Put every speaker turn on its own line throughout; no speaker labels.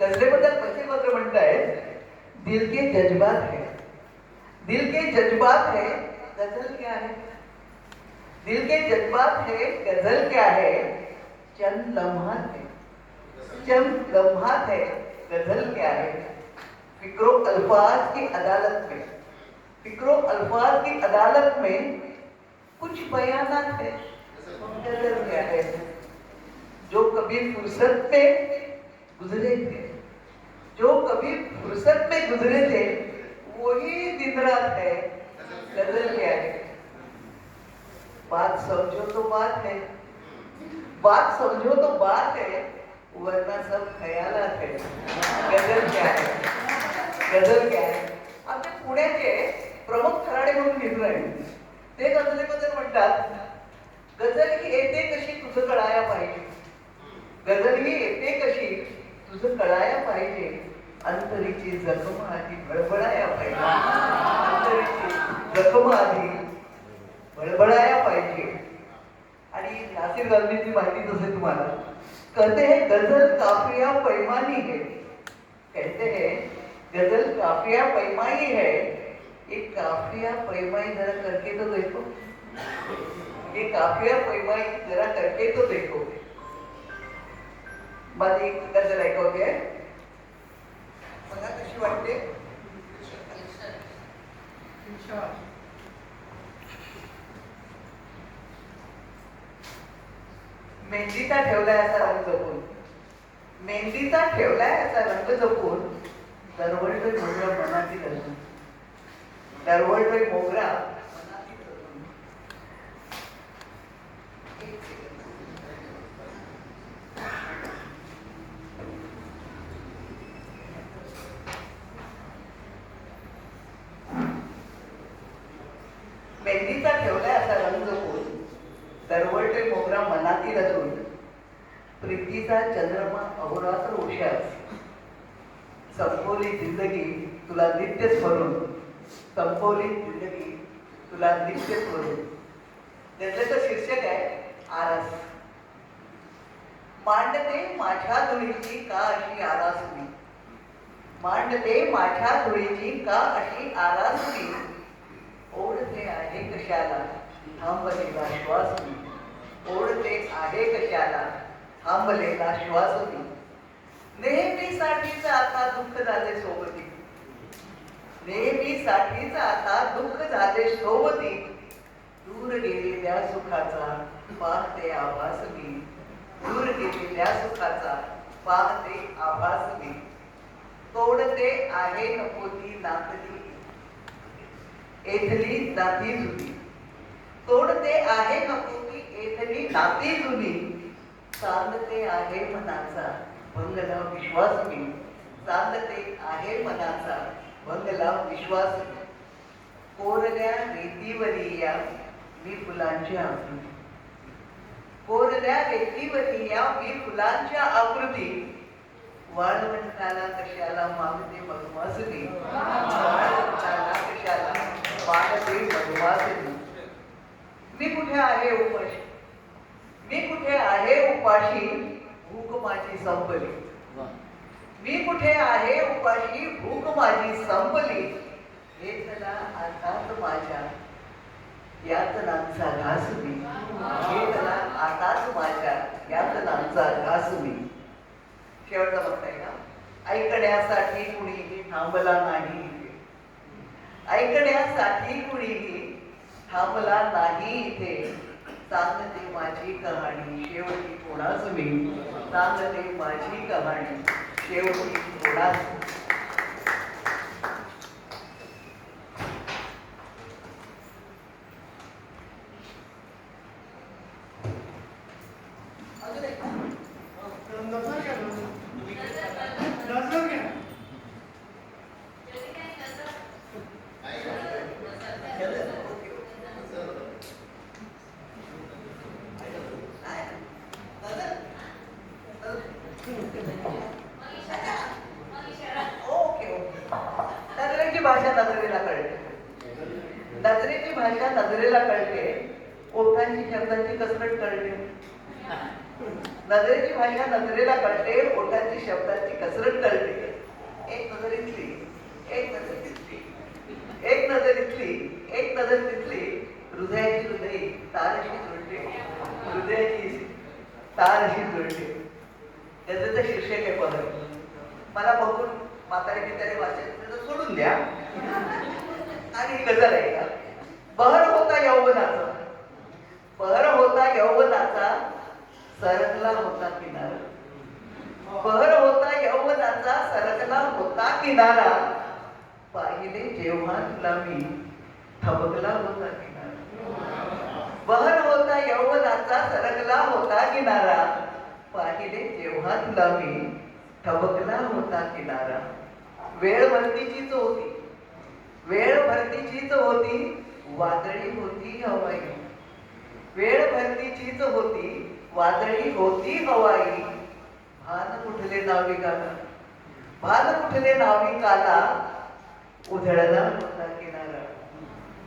गजलेबद्दल पंचमंत्र म्हणतायत, दिल के जज्बात है, दिल के जज्बात है, गजल क्या है? दिल के जज्बात है, गजल क्या है? चंद लम्हात है, चंद लम्हात है, गजल क्या है? फिक्रो अल्फाज की अदालत में, फिक्रो अल्फाज की अदालत में कुछ बयानात है, गजल क्या है? जो कभी फुर्सत में गुजरे थे, जो कभी फुर्सत में गुजरे थे, वही दिन रात है, गजल क्या है? बात समझो तो बात है, बात समझो तो बात है, वरना सब ख्यालात है, गजल क्या है? गजल क्या आहे? आमचे पुण्याचे प्रमुख खराडे म्हणून मित्र आहेत, ते गझलेबद्दल म्हणतात, गजल ही येते कशी तुझं कळाया पाहिजे, गजल ही येते कशी तुझं कळाया पाहिजे, अंतरीची जखम आधी बळबळाया पाहिजे, अंतरीची जखम आधी बळबळाया पाहिजे. आणि नासिर गांधीची माहिती असेल तुम्हाला, कहते हैं गजल काफिया पैमानी है, कहते हैं गजल काफिया पैमाई है, ये काफिया पैमाई जरा करके तो देखो, ये काफिया पैमाई जरा करके तो देखो. माझी एक गजल ऐकवते, मला कशी वाटते? मेहंदीचा ठेवलाय असा रंग जपून, मेहंदीचा ठेवलाय असा रंग जपून, दरवळतोय मोगरा मनातील असून, दरवळतोय मोगरा मनातील असून. मेहंदीचा ठेवलाय असा रंग जपून, दरवळतोय मोगरा मनातील असून, प्रीतीचा चंद्रमा अहोरात्र उशास, संपवली जिंदगी तुला नित्य स्मरून, संपवली जिंदगी तुला नित्य स्मरून. त्याचं शीर्षक आहे आरास. मांडते माझ्या धुळीची का अशी आरासुरी, मांडते माझ्या धुळीची का अशी आरासुरी, ओढते आहे कशाला थांबलेला श्वास मी, ओढते आहे कशाला थांबलेला श्वास मी. नेहमीसाठीच आता दुःख झाले सोबती, नेहमीसाठीच आता दुःख झाले सोबती, दूर गेलेल्या सुखाचा पाहते आभास मी, दूर गेलेल्या सुखाचा पाहते आभास मी. तोडते आहे नकोती नातली एथली नाती जुनी, तोडते आहे नकोती एथली नाती जुनी, सांगते आहे मनाचा भंगला विश्वास मी, सांगते आहे मनाचा भंगला विश्वास मी. कोरड्या रेतीवरी या मी फुलांच्या आकृती, कोरड्या रेतीवरी या मी फुलांच्या आकृती, वाळवंटाला कशाला मागते मधुमासनी, वाळवंटाला कशाला मागते मधुमासनी. मी कुठे आहे उपाशी, मी कुठे आहे उपाशी, भूक माझी संपली, मी कुठे आहे उपाशी, भूक माझी संपली, घेतला आताच माझ्या यातनांचा घास मी, घेतला आताच माझ्या यातनांचा घास मी. शेवटचा बघताय ना, ऐकण्यासाठी कुणीही थांबला नाही, ऐकण्यासाठी कुणीही थांबला नाही इथे, सांगते माझी कहाणी शेवटी कोणाच मी, सांगते माझी कहाणी शेवटी कोणाच. नजरेची भाषा नजरेला कळते, नजरेची भाषा नजरेला कळते, ओठांची शब्दांची कसरत कळते, नजरेची भाषा नजरेला कळते, ओठांची शब्दांची कसरत कळते. एक नजर इथली, एक नजर तिथली, एक नजर इथली, एक नजर तिथली, हृदयाची हृदय तारशी जुळते, हृदयाची तारशी जुळते. त्याचं शीर्षक आहे बहर. मला बघून म्हातारे बितारे वाचन सोडून द्या आणि ही गजल आहे का. बहर होता यौवनाचा, बहर होता यौवनाचा, सरकला होता किनारा. बहर होता यौवनाचा, सरकला होता किनारा, पाहिले जेव्हा तुला मी, थबकला होता किनारा. बहर होता यौवनाचा, सरकला होता किनारा, पाहिले जेव्हा तुला मी, थबकला होता किनारा. वेळ भरतीचीच होती, वेळ भरतीचीच होती, वादळी होती हवाई. वेळ भरतीचीच होती, वादळी होती हवाई. भान कुठले नाविकाला, भान कुठले नाविकाला, उधळला होता किनारा,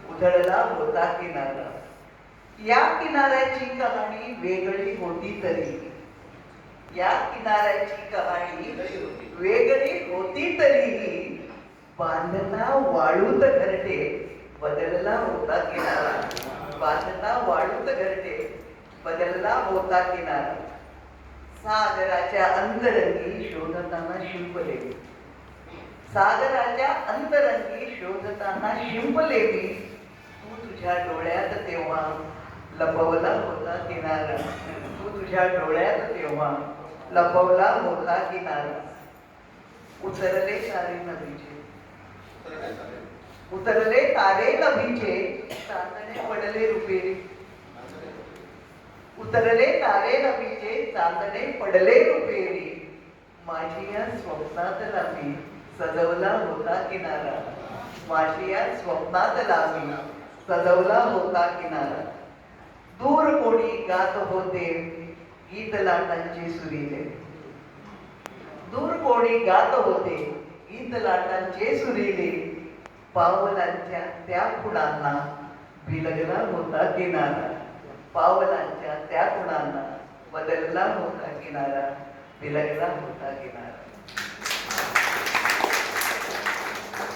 उधळला होता किनारा. या किनाऱ्याची कहाणी वेगळी होती तरी, या किनाऱ्याची कहाणी वेगळी होती तरीही, बांधना वाळूत घरटे, बदलला होता किनारा. बांधना वाळूत घरटे, बदलला होता किनारा. सागराच्या अंतरंगी शोधताना शिंपलेली, सागराच्या अंतरंगी शोधताना शिंपलेली, तू तुझ्या डोळ्यात तेव्हा लपवला होता किनारा. तू तुझ्या डोळ्यात तेव्हा लपवला होता किनारा. उतरले तारे नभीचे, उतरले तारे नभीचे, चांदणे पडले रुपेरी. उतरले तारे नभीचे, चांदणे पडले रुपेरी, माझी या स्वप्नात लावी, सजवला होता किनारा. माझी या स्वप्नात लावी, सजवला होता किनारा. दूर कोणी गात होते गीत लाटांचे सुरीले, दूर कोणी गात होते गीत लाटांचे सुरीले, पावलांच्या त्या खुणांना बिलगला होता किनारा. पावलांच्या त्या खुणांना बदलला होता किनारा, बिलगला होता किनारा.